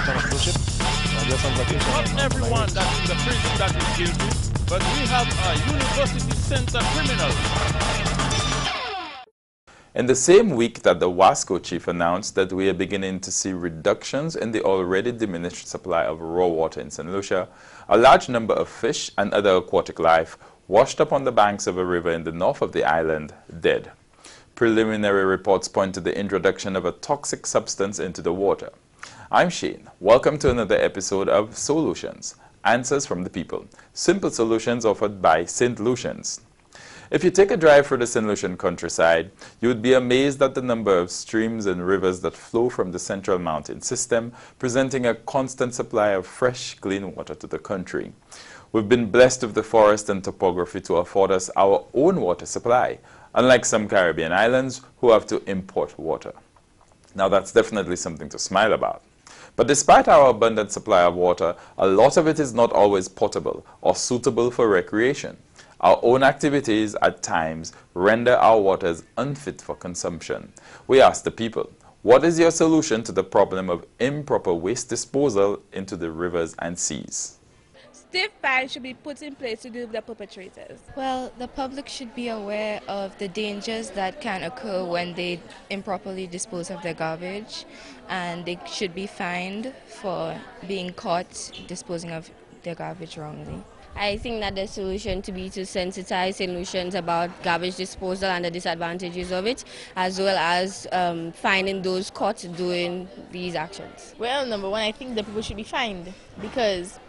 on a cruise ship. Just on vacation. Not everyone that's in the prison that is guilty, but we have a university center criminal. In the same week that the WASCO chief announced that we are beginning to see reductions in the already diminished supply of raw water in St. Lucia, a large number of fish and other aquatic life washed up on the banks of a river in the north of the island dead. Preliminary reports point to the introduction of a toxic substance into the water. I'm Shayne. Welcome to another episode of Solutions, Answers from the People, simple solutions offered by St. Lucians. If you take a drive through the St. Lucian countryside, you would be amazed at the number of streams and rivers that flow from the central mountain system, presenting a constant supply of fresh, clean water to the country. We've been blessed with the forest and topography to afford us our own water supply, unlike some Caribbean islands who have to import water. Now that's definitely something to smile about. But despite our abundant supply of water, a lot of it is not always potable or suitable for recreation. Our own activities at times render our waters unfit for consumption. We ask the people, what is your solution to the problem of improper waste disposal into the rivers and seas? Stiff fines should be put in place to deal with the perpetrators. Well, the public should be aware of the dangers that can occur when they improperly dispose of their garbage, and they should be fined for being caught disposing of their garbage wrongly. I think that the solution to be to sensitize Solutions about garbage disposal and the disadvantages of it, as well as finding those caught doing these actions. Well, number one, I think the people should be fined because,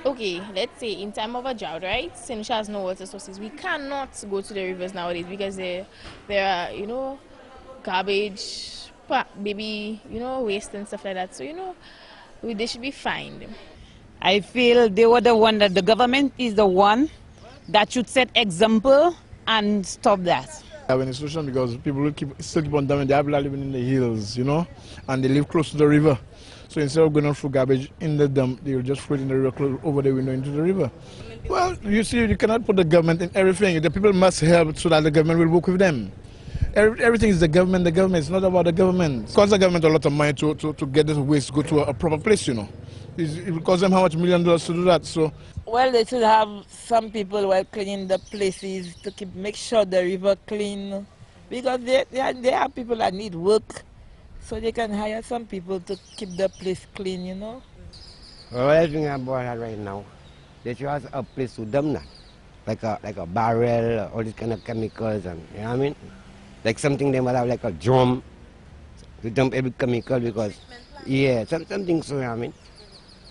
okay, let's say in time of a drought, right? St. Lucia has no water sources. We cannot go to the rivers nowadays because there are, garbage, baby, waste and stuff like that. So, they should be fined. I feel they were the one that the government is the one that should set example and stop that. I have an solution because people will still keep on dumping. They have living in the hills, and they live close to the river. So instead of going out for garbage in the dump, they will just throw it in the river, over the window into the river. Well, you see, you cannot put the government in everything. The people must help so that the government will work with them. Everything is the government. The government is not about the government. It costs the government a lot of money to get this waste go to a proper place, It will cost them how much $1 million to do that. So, well, they should have some people while cleaning the places to make sure the river clean, because there are people that need work, so they can hire some people to keep the place clean, Well, I think about that right now, they should have a place to dump that, like a barrel, all these kind of chemicals, and you know what I mean? Like something they might have like a drum to dump every chemical because, something so, you know what I mean?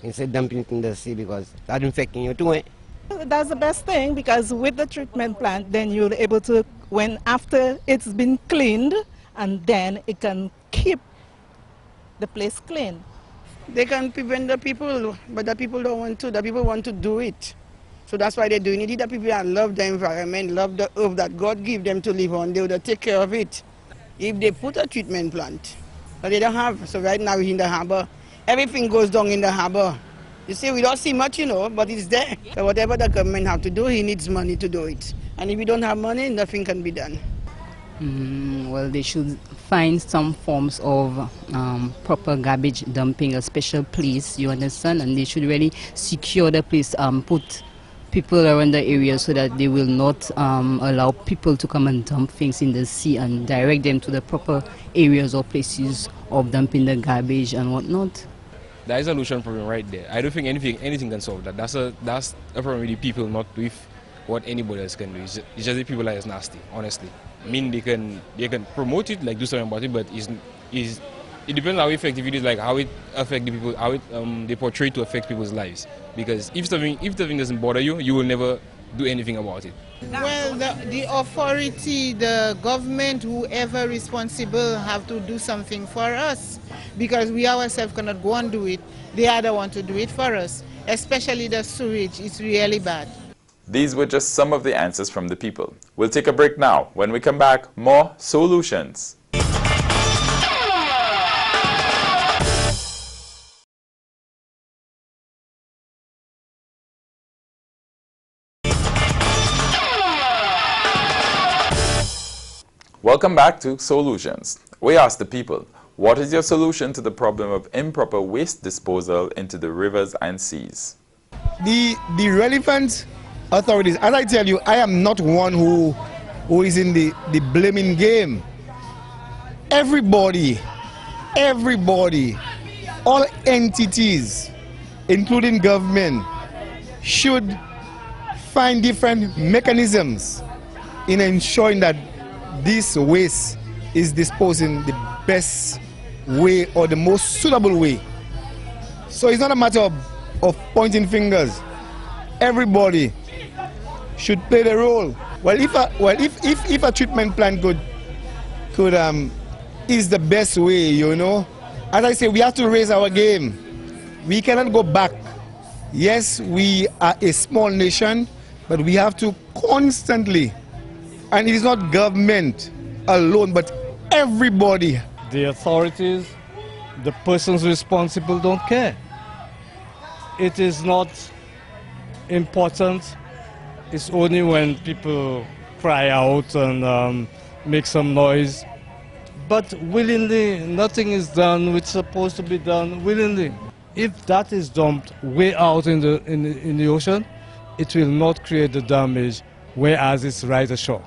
Instead of dumping it in the sea because that's infecting you too. That's the best thing because with the treatment plant, then you're able to, after it's been cleaned, and then it can keep the place clean. They can prevent the people, but the people don't want to. The people want to do it. So that's why they're doing it. The people that love the environment, love the earth that God gave them to live on, they will take care of it. If they put a treatment plant, but they don't have, so right now in the harbor, everything goes down in the harbor. You see, we don't see much, but it's there. So whatever the government have to do, he needs money to do it. And if we don't have money, nothing can be done. Well, they should find some forms of proper garbage dumping, a special place, you understand, and they should really secure the place, put people around the area so that they will not allow people to come and dump things in the sea and direct them to the proper areas or places of dumping the garbage and whatnot. That is a solution problem right there. I don't think anything can solve that. That's a problem with the people, not with what anybody else can do. It's just the people that is nasty, honestly. I mean, they can promote it, like do something about it, but it depends how effective it is, like how it affects the people, how they portray to affect people's lives. Because if something doesn't bother you, you will never do anything about it. Well, the authority, the government, whoever responsible have to do something for us because we ourselves cannot go and do it. They are the one to do it for us, especially the sewage. It's really bad. These were just some of the answers from the people. We'll take a break now. When we come back, more Solutions. Welcome back to Solutions. We asked the people, What is your solution to the problem of improper waste disposal into the rivers and seas? The relevant authorities, as I tell you, I am not one who is in the blaming game. Everybody, all entities, including government, should find different mechanisms in ensuring that this waste is disposed in the best way or the most suitable way. So it's not a matter of pointing fingers. Everybody should play the role. Well, if a treatment plant could is the best way, you know. As I say, we have to raise our game. We cannot go back. Yes, we are a small nation, but we have to constantly, and it is not government alone, but everybody. The authorities, the persons responsible don't care. It is not important. It's only when people cry out and make some noise. But willingly, nothing is done which is supposed to be done willingly. If that is dumped way out in the ocean, it will not create the damage, whereas it's right ashore.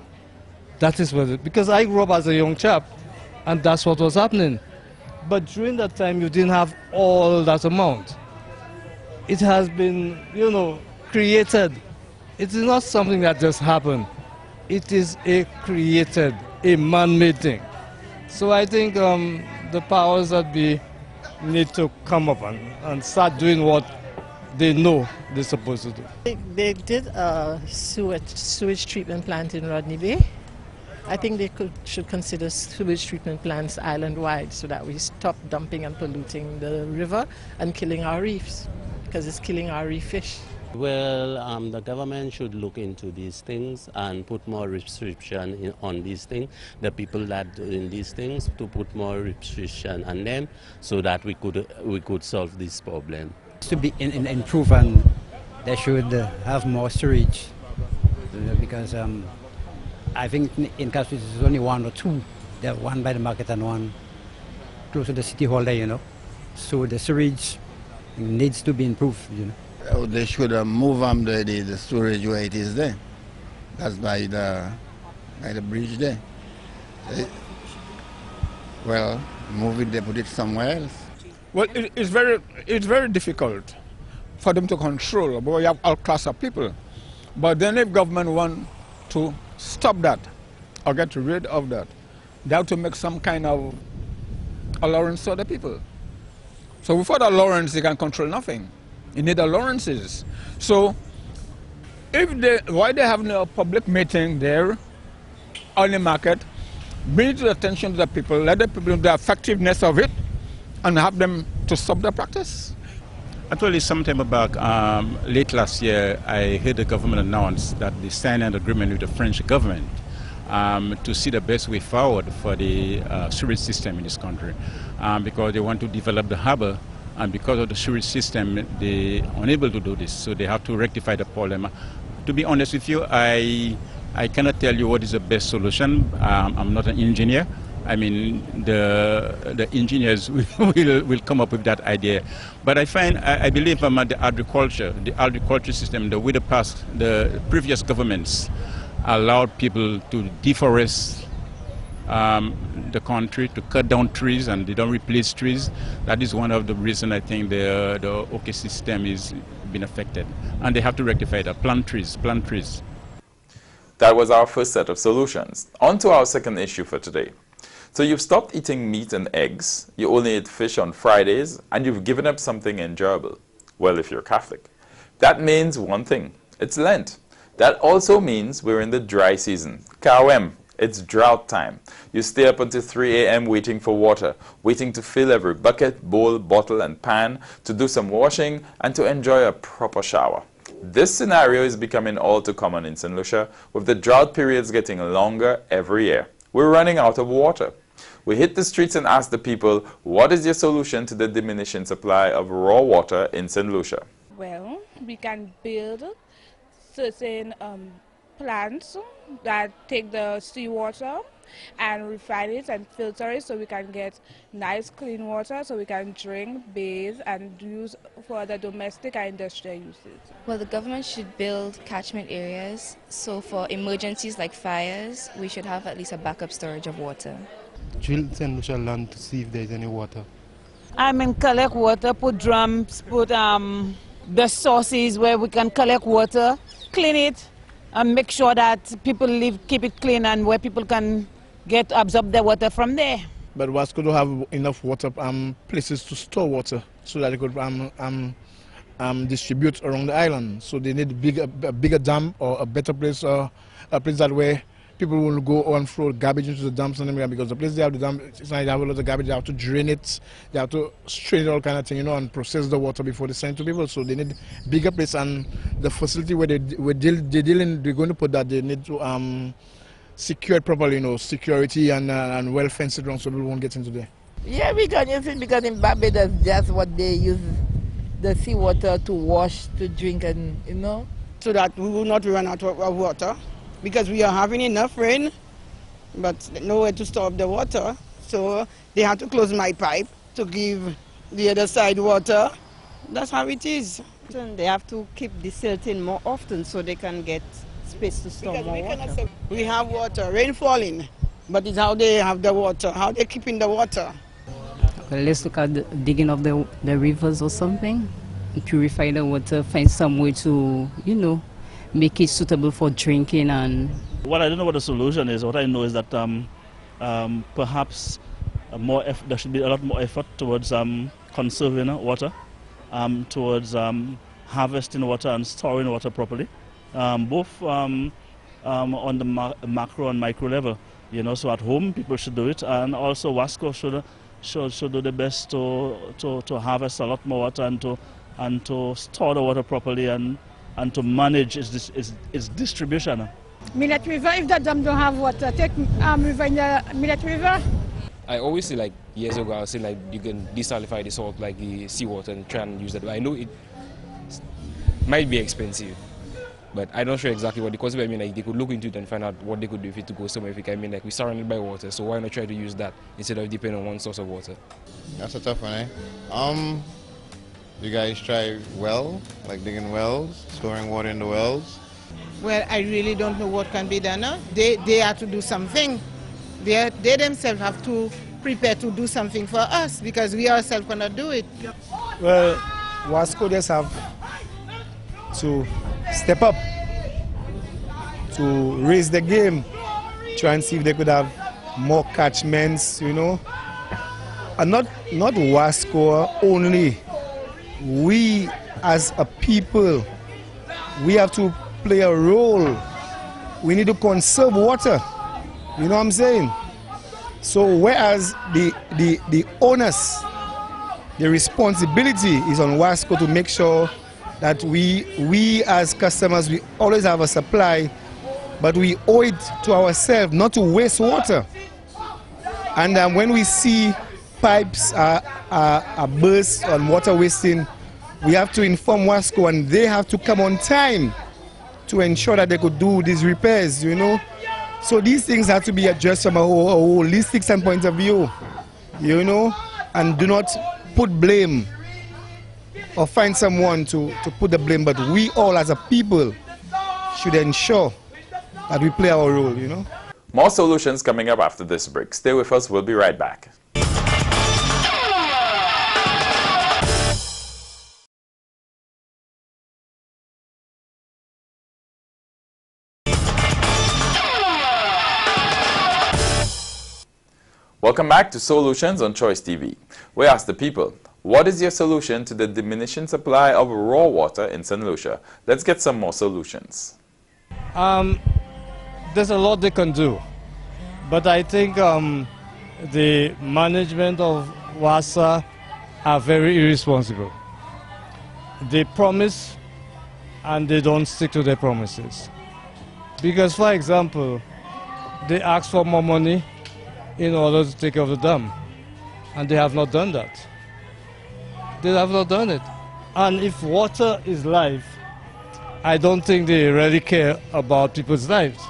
That is what it, because I grew up as a young chap, and that's what was happening. But during that time, you didn't have all that amount. It has been, you know, created. It is not something that just happened. It is a created, a man-made thing. So I think the powers that be need to come up and start doing what they know they're supposed to do. They did a sewage treatment plant in Rodney Bay. I think they should consider sewage treatment plants island-wide so that we stop dumping and polluting the river and killing our reefs, because it's killing our reef fish. Well, the government should look into these things and put more restriction on these things. The people that doing these things, to put more restriction on them so that we could solve this problem. To be improved, and they should have more storage, because I think in Castle there's only one or two. There's one by the market and one close to the city hall there, you know. So the storage needs to be improved, you know. They should move the storage where it is there. That's by the bridge there. Well, move it, they put it somewhere else. Well, it's very difficult for them to control, but we have all class of people. But then if government want to stop that or get rid of that, they have to make some kind of allowance for the people. So without allowance, they can control nothing. You need allowances. So why they have no public meeting there on the market, bring it to the attention to the people, let the people know the effectiveness of it, and have them to stop the practice. Actually, sometime back, late last year, I heard the government announce that they signed an agreement with the French government to see the best way forward for the sewage system in this country, because they want to develop the harbor, and because of the sewage system, they are unable to do this, so they have to rectify the problem. To be honest with you, I cannot tell you what is the best solution. I'm not an engineer. I mean, the engineers will come up with that idea. But I believe the agriculture system, the way the previous governments allowed people to deforest the country, to cut down trees, and they don't replace trees. That is one of the reasons I think the OK system is being affected. And they have to rectify that, plant trees. That was our first set of solutions. On to our second issue for today. So you've stopped eating meat and eggs, you only eat fish on Fridays, and you've given up something enjoyable. Well, if you're Catholic. That means one thing, it's Lent. That also means we're in the dry season. Kawem, it's drought time. You stay up until 3 a.m. waiting for water, waiting to fill every bucket, bowl, bottle, and pan, to do some washing, and to enjoy a proper shower. This scenario is becoming all too common in St. Lucia, with the drought periods getting longer every year. We're running out of water. We hit the streets and asked the people, what is your solution to the diminishing supply of raw water in St. Lucia? Well, we can build certain plants that take the seawater and refine it and filter it so we can get nice clean water so we can drink, bathe, and use for the domestic and industrial uses. Well, the government should build catchment areas, so for emergencies like fires, we should have at least a backup storage of water. Drill St. Lucia land to see if there's any water. I mean, collect water, put drums, put the sources where we can collect water, clean it, and make sure that people keep it clean and where people can absorb the water from there. But Wasco don't have enough water places to store water so that they could distribute around the island. So they need a bigger dam or a better place, a place that way people will go and throw garbage into the dumps and everything, because the place they have the dam, it's not, they have a lot of garbage, they have to drain it, they have to strain it, all kind of thing, and process the water before they send it to people. So they need bigger place, and the facility where they're going to put that, they need to secure it properly, security and well fenced around so people won't get into there. Yeah, because in Barbados, that's what they use the seawater to wash, to drink, and so that we will not run out of water, because we are having enough rain, but nowhere to store the water. So they have to close my pipe to give the other side water. That's how it is. They have to keep desilting more often so they can get space to store more water. We have water, rain falling, but it's how they have the water, how they keep in the water. Well, let's look at the digging of the rivers or something, purify the water, find some way to, make it suitable for drinking. And well, I don't know what the solution is. What I know is that perhaps there should be a lot more effort towards conserving water, towards harvesting water and storing water properly, both on the macro and micro level. So at home people should do it, and also Wasco should do the best to harvest a lot more water and to store the water properly and to manage its distribution. Millet River, if the dam don't have water, take river in the Millet River. I always say, like years ago, I was saying like you can desalify the salt like the seawater and try and use that. But I know it might be expensive, but I'm not sure exactly what the cost. I mean, like they could look into it and find out what they could do if it to go somewhere. I mean, like we're surrounded by water, so why not try to use that instead of depending on one source of water? That's a tough one, eh? You guys try like digging wells, storing water in the wells? Well, I really don't know what can be done. They have to do something. They themselves have to prepare to do something for us, because we ourselves cannot do it. Well, Wasco just have to step up, to raise the game, try and see if they could have more catchments, And not Wasco only. We as a people, we have to play a role. We need to conserve water. You know what I'm saying? So whereas the onus, the responsibility is on Wasco to make sure that we as customers, we always have a supply, but we owe it to ourselves not to waste water. And when we see pipes are burst and water wasting, we have to inform Wasco, and they have to come on time to ensure that they could do these repairs, So these things have to be addressed from a holistic standpoint of view, and do not put blame or find someone to put the blame, but we all as a people should ensure that we play our role, More solutions coming up after this break. Stay with us, we'll be right back. Welcome back to Solutions on Choice TV. We ask the people, what is your solution to the diminishing supply of raw water in St. Lucia? Let's get some more solutions. There's a lot they can do, but I think the management of WASA are very irresponsible. They promise and they don't stick to their promises. Because, for example, they ask for more money in order to take care of the dam, and they have not done that. They have not done it. And if water is life, I don't think they really care about people's lives.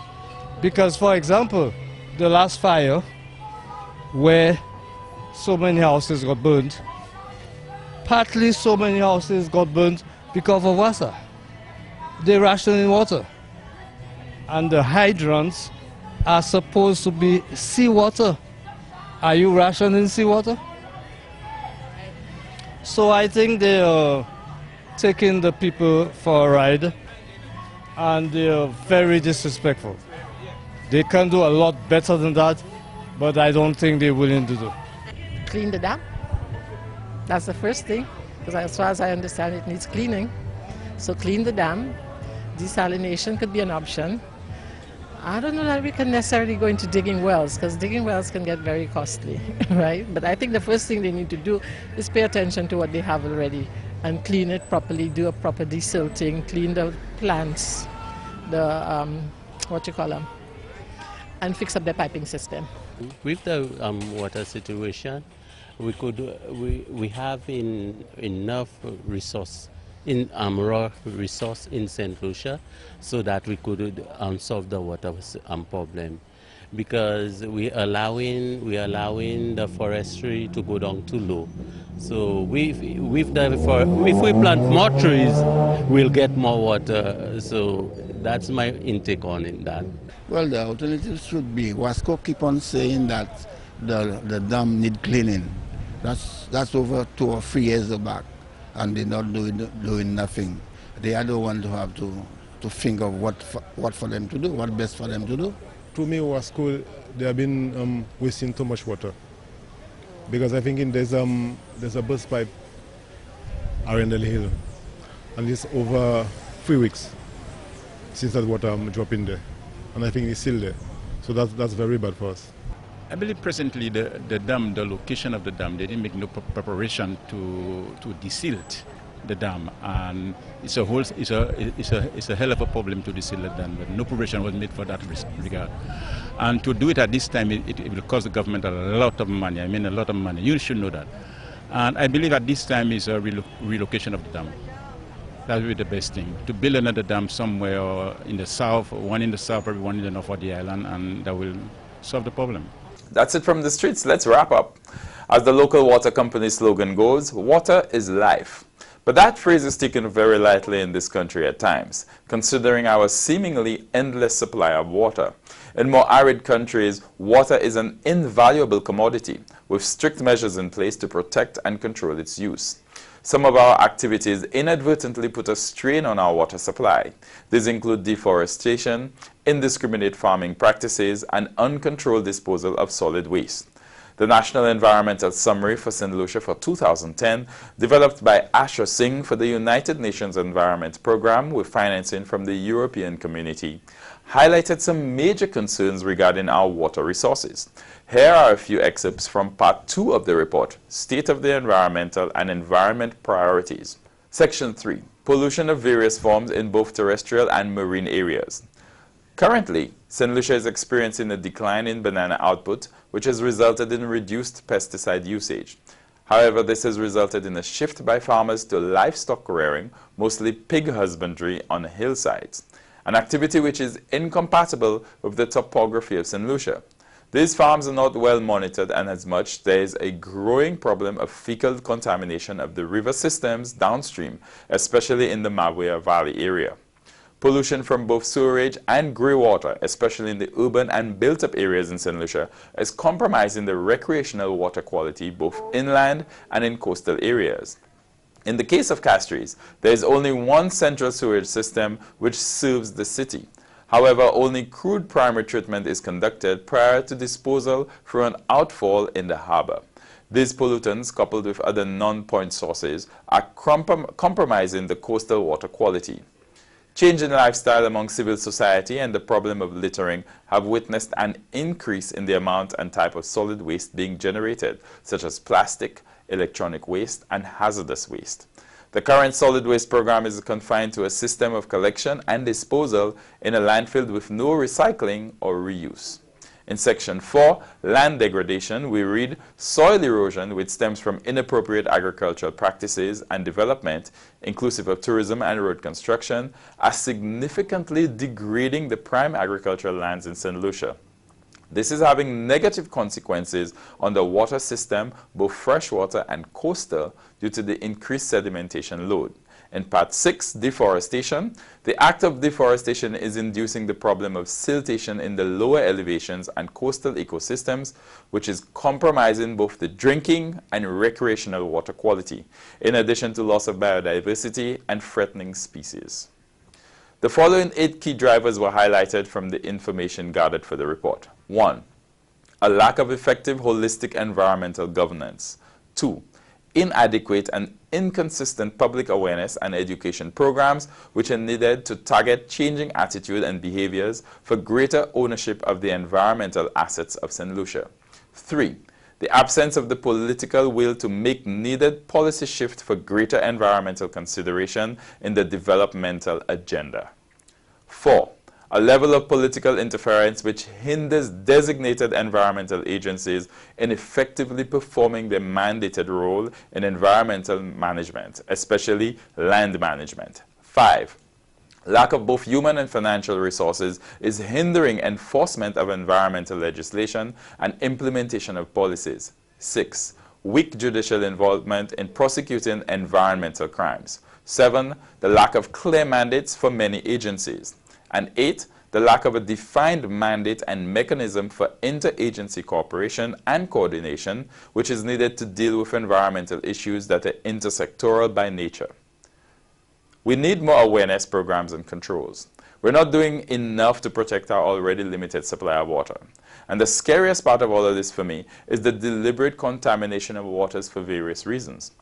Because, for example, the last fire where so many houses got burned. Partly so many houses got burned because of water. They rationing water. And the hydrants are supposed to be seawater. Are you rationing seawater? So I think they are taking the people for a ride, and they are very disrespectful. They can do a lot better than that, but I don't think they're willing to do. Clean the dam. That's the first thing, because as far as I understand, it needs cleaning. So clean the dam. Desalination could be an option. I don't know that we can necessarily go into digging wells, because digging wells can get very costly, right? But I think the first thing they need to do is pay attention to what they have already and clean it properly, do a proper desilting, clean the plants, and fix up their piping system. With the water situation, we have enough resource raw resource in St. Lucia, so that we could solve the water problem, because we allowing the forestry to go down too low. So if we plant more trees, we'll get more water. So that's my intake on that. Well, the alternative should be, Wasco keep on saying that the dam need cleaning. That's over 2 or 3 years back, and they're not doing nothing. They are the ones who have to think of what for them to do, what best for them to do. To me, Wasco, they have been wasting too much water, because I think there's a burst pipe around the hill, and it's over 3 weeks since that water dropped in there, and I think it's still there. So that's very bad for us. I believe presently the dam, the location of the dam, they didn't make no preparation to desilt the dam, and it's a hell of a problem to desilt the dam, but no preparation was made for that regard. And to do it at this time, it will cost the government a lot of money. I mean, a lot of money. You should know that. And I believe at this time is a relocation of the dam. That would be the best thing. To build another dam somewhere in the south, one in the south, probably one in the north of the island, and that will solve the problem. That's it from the streets. Let's wrap up. As the local water company slogan goes, water is life. But that phrase is taken very lightly in this country at times, considering our seemingly endless supply of water. In more arid countries, water is an invaluable commodity, with strict measures in place to protect and control its use. Some of our activities inadvertently put a strain on our water supply. These include deforestation, indiscriminate farming practices, and uncontrolled disposal of solid waste. The National Environmental Summary for St. Lucia for 2010, developed by Asher Singh for the United Nations Environment Programme with financing from the European Community, highlighted some major concerns regarding our water resources. Here are a few excerpts from Part 2 of the report, State of the Environmental and Environment Priorities. Section 3, Pollution of various forms in both terrestrial and marine areas. Currently, St. Lucia is experiencing a decline in banana output, which has resulted in reduced pesticide usage. However, this has resulted in a shift by farmers to livestock rearing, mostly pig husbandry on hillsides, an activity which is incompatible with the topography of St. Lucia. These farms are not well monitored, and as much, there is a growing problem of fecal contamination of the river systems downstream, especially in the Mawea Valley area. Pollution from both sewerage and grey water, especially in the urban and built-up areas in St. Lucia, is compromising the recreational water quality both inland and in coastal areas. In the case of Castries, there is only one central sewage system which serves the city. However, only crude primary treatment is conducted prior to disposal through an outfall in the harbor. These pollutants, coupled with other non-point sources, are compromising the coastal water quality. Change in lifestyle among civil society and the problem of littering have witnessed an increase in the amount and type of solid waste being generated, such as plastic, electronic waste, and hazardous waste. The current solid waste program is confined to a system of collection and disposal in a landfill with no recycling or reuse. In Section 4, Land Degradation, we read, soil erosion, which stems from inappropriate agricultural practices and development, inclusive of tourism and road construction, are significantly degrading the prime agricultural lands in St. Lucia. This is having negative consequences on the water system, both freshwater and coastal, due to the increased sedimentation load. In Part 6, Deforestation, the act of deforestation is inducing the problem of siltation in the lower elevations and coastal ecosystems, which is compromising both the drinking and recreational water quality, in addition to loss of biodiversity and threatening species. The following 8 key drivers were highlighted from the information gathered for the report. 1. A lack of effective holistic environmental governance. 2. Inadequate and inconsistent public awareness and education programs which are needed to target changing attitude and behaviors for greater ownership of the environmental assets of St. Lucia. 3. The absence of the political will to make needed policy shift for greater environmental consideration in the developmental agenda. 4. A level of political interference which hinders designated environmental agencies in effectively performing their mandated role in environmental management, especially land management. 5. Lack of both human and financial resources is hindering enforcement of environmental legislation and implementation of policies. 6. Weak judicial involvement in prosecuting environmental crimes. 7. The lack of clear mandates for many agencies. And 8. The lack of a defined mandate and mechanism for interagency cooperation and coordination, which is needed to deal with environmental issues that are intersectoral by nature. We need more awareness programs and controls. We're not doing enough to protect our already limited supply of water. And the scariest part of all of this for me is the deliberate contamination of waters for various reasons.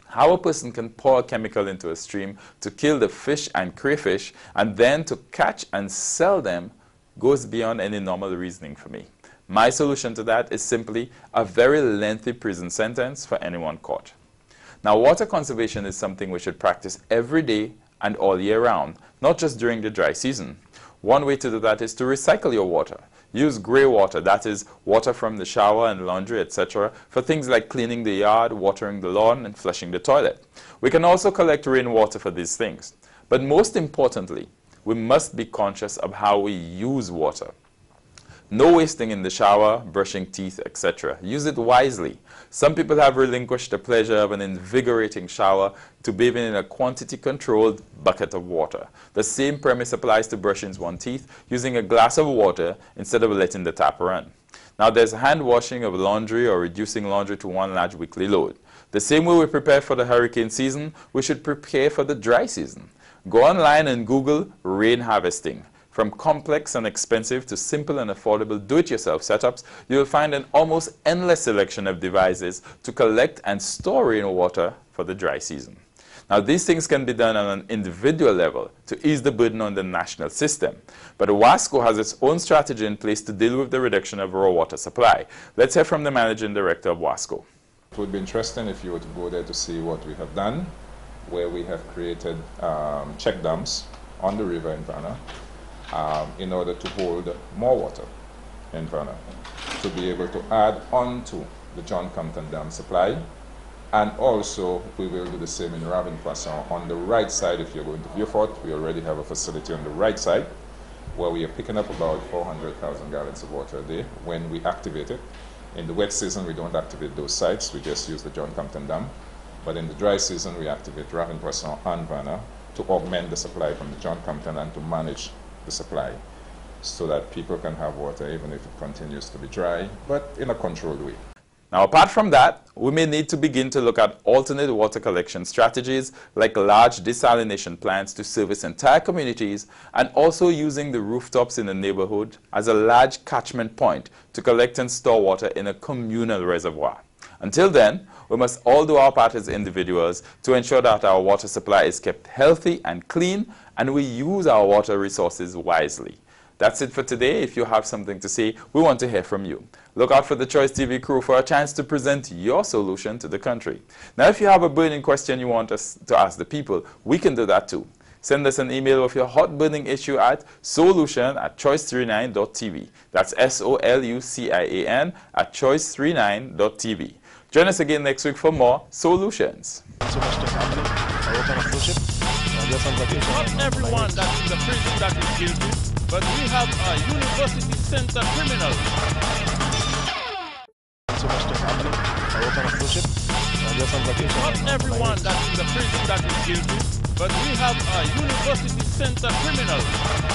How a person can pour a chemical into a stream to kill the fish and crayfish and then to catch and sell them goes beyond any normal reasoning for me. My solution to that is simply a very lengthy prison sentence for anyone caught. Now, water conservation is something we should practice every day and all year round, not just during the dry season. One way to do that is to recycle your water. Use grey water, that is water from the shower and laundry, etc., for things like cleaning the yard, watering the lawn, and flushing the toilet. We can also collect rainwater for these things. But most importantly, we must be conscious of how we use water. No wasting in the shower, brushing teeth, etc. Use it wisely. Some people have relinquished the pleasure of an invigorating shower to bathing in a quantity-controlled bucket of water. The same premise applies to brushing one's teeth using a glass of water instead of letting the tap run. Now, there's hand washing of laundry or reducing laundry to one large weekly load. The same way we prepare for the hurricane season, we should prepare for the dry season. Go online and Google rain harvesting. From complex and expensive to simple and affordable do-it-yourself setups, you will find an almost endless selection of devices to collect and store rainwater for the dry season. Now, these things can be done on an individual level to ease the burden on the national system. But WASCO has its own strategy in place to deal with the reduction of raw water supply. Let's hear from the Managing Director of WASCO. It would be interesting if you were to go there to see what we have done, where we have created check dams on the river in Vanna, in order to hold more water in Vanna, to be able to add on to the John Compton Dam supply. And also, we will do the same in Ravin-Poisson. On the right side, if you're going to Vieux-Fort, we already have a facility on the right side where we are picking up about 400,000 gallons of water a day when we activate it. In the wet season, we don't activate those sites. We just use the John Compton Dam. But in the dry season, we activate Ravin-Poisson and Vanna to augment the supply from the John Compton and to manage the supply so that people can have water even if it continues to be dry, but in a controlled way. Now, apart from that, we may need to begin to look at alternate water collection strategies like large desalination plants to service entire communities, and also using the rooftops in the neighborhood as a large catchment point to collect and store water in a communal reservoir. Until then, we must all do our part as individuals to ensure that our water supply is kept healthy and clean, and we use our water resources wisely. That's it for today. If you have something to say, we want to hear from you. Look out for the Choice TV crew for a chance to present your solution to the country. Now, if you have a burning question you want us to ask the people, we can do that too. Send us an email with your hot burning issue at solution@choice39.tv. That's SOLUCIAN @choice39.tv. Join us again next week for more Solutions. So much to happen. I work on a cruise ship. I'm just on vacation. Not everyone that's in the prison that is guilty, but we have a university center criminal. So much stuff happening. I work on a cruise ship. I'm just on vacation. Not everyone that's in the prison that is guilty, but we have a university center criminal.